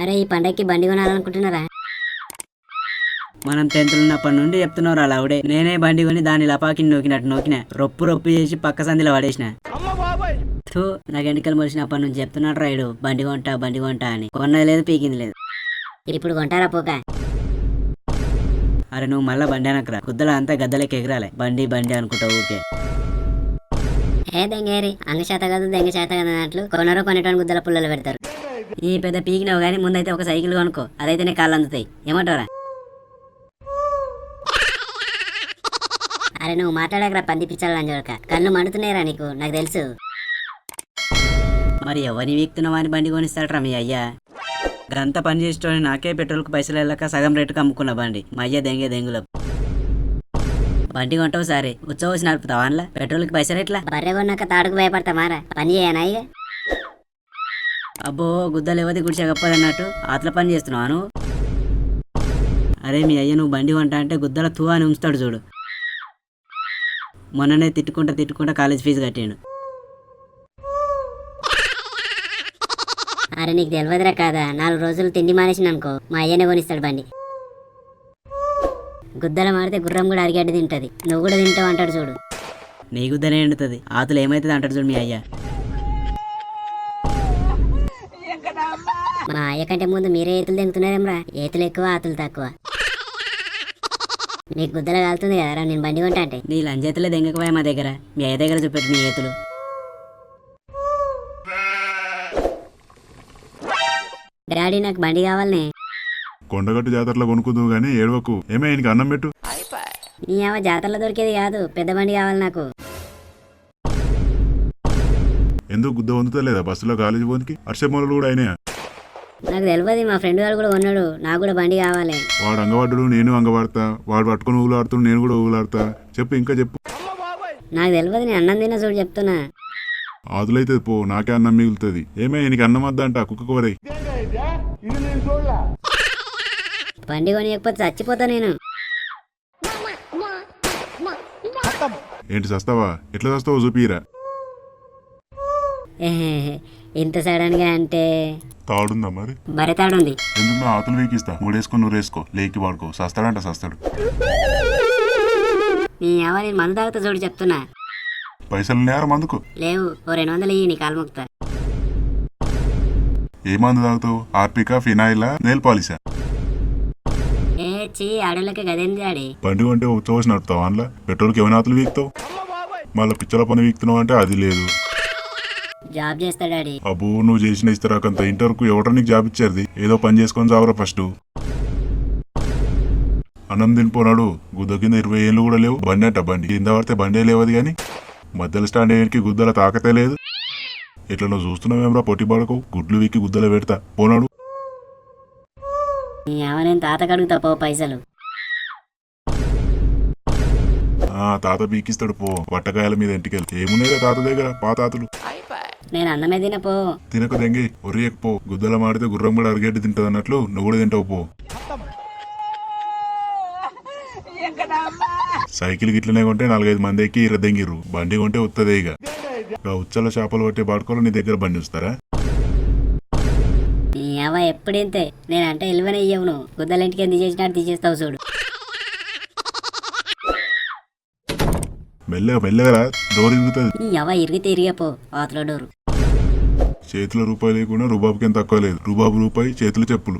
అరే ఈ పండక్కి బండి కొనాలనుకుంటున్నారా? మనం 10th ఉన్నప్పటి నుండి చెప్తున్నారు అలా అవుడే. నేనే బండి కొని దాన్ని లపాకిని నోకిన రొప్పు చేసి పక్క సందిలో పడేసిన. నాకు ఎంటికలు మొలిసినప్పటి నుంచి చెప్తున్నాడు రైడు బండి కొంటా అని. కొన్నది లేదు, పీకింది లేదు. ఇప్పుడు కొంటారా పోక? అరే నువ్వు మళ్ళా బండి అనకరా, గుద్దల అంతా గద్దలకి ఎగరాలి. బండి అనుకుంటావు ఊకే. ఏ దెంగేరి అంగ చేత కాదు దెంగ చేత కదా అన్నట్లు కొనేటోని గుద్దల పుల్లలు పెడతారు. ఈ పెద్ద పీకినావు కానీ ముందైతే ఒక సైకిల్ కొనుక్కో, అదైతే నీ కాళ్ళు అందుతాయి. ఏమంటారా? అరే నువ్వు మాట్లాడకరా పంది పిచ్చాలని చూడక, కళ్ళు మండుతున్నాయిరా నీకు, నాకు తెలుసు. మరి ఎవరిని వీక్తున్నావా అని బండి కొనిస్తాడరా మీ అయ్యా? గంతా పని చేసేటోని నాకే పెట్రోల్కి పైసలు వెళ్ళక సగం రేటుకి అమ్ముకున్న బండి. మా అయ్య దెంగుల బండి కొంటావు సరే, ఉచ్చవసి నడుపుతావా అందులో? పెట్రోల్కి పైసలు ఎట్లా? బర్రె కొన్నాక తాడుకు భయపడతామారా? పని చేయనా ఇక? అబ్బో గుద్దలు ఎవరి గుడిచకపోదన్నట్టు ఆతల పని చేస్తున్నావా నువ్వు? అరే మీ అయ్య నువ్వు బండి కొంటా అంటే గుద్దల తూ అని ఉంచుతాడు చూడు. మొన్ననే తిట్టుకుంటా కాలేజ్ ఫీజు కట్టిండు. అరే నీకు తెలియదురా కాదా, 4 రోజులు తిండి మానేసిన అనుకో మా అయ్యనే కొనిస్తాడు బండి. గుద్దల మాడితే గుర్రం కూడా అరిగడ్డి తింటది, నువ్వు కూడా తింటావు అంటాడు చూడు. నీ గుద్దనే ఎండుతుంది, ఆతులు ఏమైతుంది అంటాడు చూడు మీ అయ్య. మా అయ్య కంటే ముందు మీరే ఏతులు తింటున్నారేమ్రా? ఏతులు ఎక్కువ ఆతులు తక్కువ. నీకు గుద్దల కాలుతుంది కదరా నేను బండి కొంటా అంటే. నీ లంజేతులే దెంగకపోయా మా దగ్గర, మీ అయ్య దగ్గర చూపెట్టు నీ ఏతులు. డాడీ నాకు బండి కావాలనే. కొండగట్టు జాతరలో కొనుక్కుందువు గానీ ఏడవకు. ఏమే ఈయనకి అన్నం పెట్టు. నీ అవ జాతరలో దొరికేది కాదు, పెద్ద బండి కావాలి నాకు. ఎందుకు గుద్ద వందుతలేదా బస్సులో కాలేజీ పోనికి? హర్షమూలలు కూడా అయినాయా? నాకు తెలియదు, మా ఫ్రెండ్ గారు కూడా ఉన్నాడు, నాకు కూడా బండి కావాలి. వాడు అంగవాడు నేను అంగవాడతా, వాడు పట్టుకుని ఊగులాడుతాడు నేను కూడా ఊగులాడతా. చెప్పు ఇంకా చెప్పు. నాకు తెలియదు, నేను అన్నం తిన్నా చూడు చెప్తున్నా. ఆదులైతే పో, నాకే అన్నం మిగులుతుంది. ఏమే నీకు అన్నం వద్దంట కుక్క కూరై. బండి కొనియకపోతే చచ్చిపోతా నేను. ఏంటి సస్తావా? ఎట్లా సస్తావో చూపిరా. ఇంత సడన్ గా అంటే తాడుందా మరి? బరే తాడుంది. ఎందుకు నా ఆతులు వీకిస్తా, మూడేసుకొని నూరేసుకో, లేకి వాడుకో. సస్తాడంట సస్తాడు. నీ ఎవరి మందు తాగుతా చూడు చెప్తున్నా. పైసలు లేరు మందుకు? లేవు, ఓ 200 ఇయ్యి నీ కాలు మొక్తా. ఏ మందు తాగుతావు? ఆర్పికా, ఫినాయిలా, నెయిల్ పాలిసా? ఏ చీ ఆడోళ్ళకి గదేంది డాడీ. బండి కొంటే ఉచ్చవసి నడుపుతావు అందులో? పెట్రోల్కి ఏమైనా ఆతులు వీక్తావు? మళ్ళీ పిచ్చల పని వీక్తున్నావు అంటే అది లేదు. జాబ్ చేస్తా డాడీ. అబ్బో నువ్వు చేసిన ఇస్తారాకంత ఇంటర్కు ఎవడో నీకు జాబ్ ఇచ్చారు? ఏదో పని చేసుకొని చావరా ఫస్ట్. అన్నం తినిపోనాడు గుద్ద కింద 20 ఏళ్ళు కూడా లేవు. బండి అంట బండి కింద పడితే బండే లేవది కానీ మధ్యలో స్టాండ్ అయ్యేకి గుద్దల తాకతే లేదు. ఇట్లా నువ్వు చూస్తున్నావేమ్రా పొట్టి పడకు, గుడ్లు వీక్కి గుద్దల పెడతా పోనాడు. నీ నేను తాత కడుగుతా పో పైసలు. తాత బీకిస్తాడు పో. వట్టకాయల మీద ఇంటికెళ్ళి ఏమున్నాయి తాత దగ్గర పాతాతలు. నేను అన్నమే తిన పో. తినకు దెంగి ఒరియకపో. గుద్దల మాడితే గుర్రం కూడా అరిగేటి తింటది అన్నట్లు నువ్వు కూడా తింటావు పో. సైకిల్ గిట్లనే కొంటే 4-5 మంది ఎక్కి దెంగిర్రు. బండి కొంటే ఉత్తదే. ఇక ఉచ్చల చేపలు పట్టే పాడుకోవాలి నీ దగ్గర బండి వస్తారా? నీ అవ ఎప్పుడింతే, నేనంటే ఇల్వనే ఇయ్యవు. నువ్వు గుద్దల ఇంటికి ఎందుకు చేసినట్టు తీసేస్తావు చూడు. మెల్లగా డోర్ ఇరుగుతుంది. నీ అవ ఇరిగితే ఇరిగపో అవతల డోరు. చేతిలో రూపాయి లేకుండా రుబాబుకి ఏం తక్కువ లేదు. రుబాబు రూపాయి, చేతులు చెప్పులు.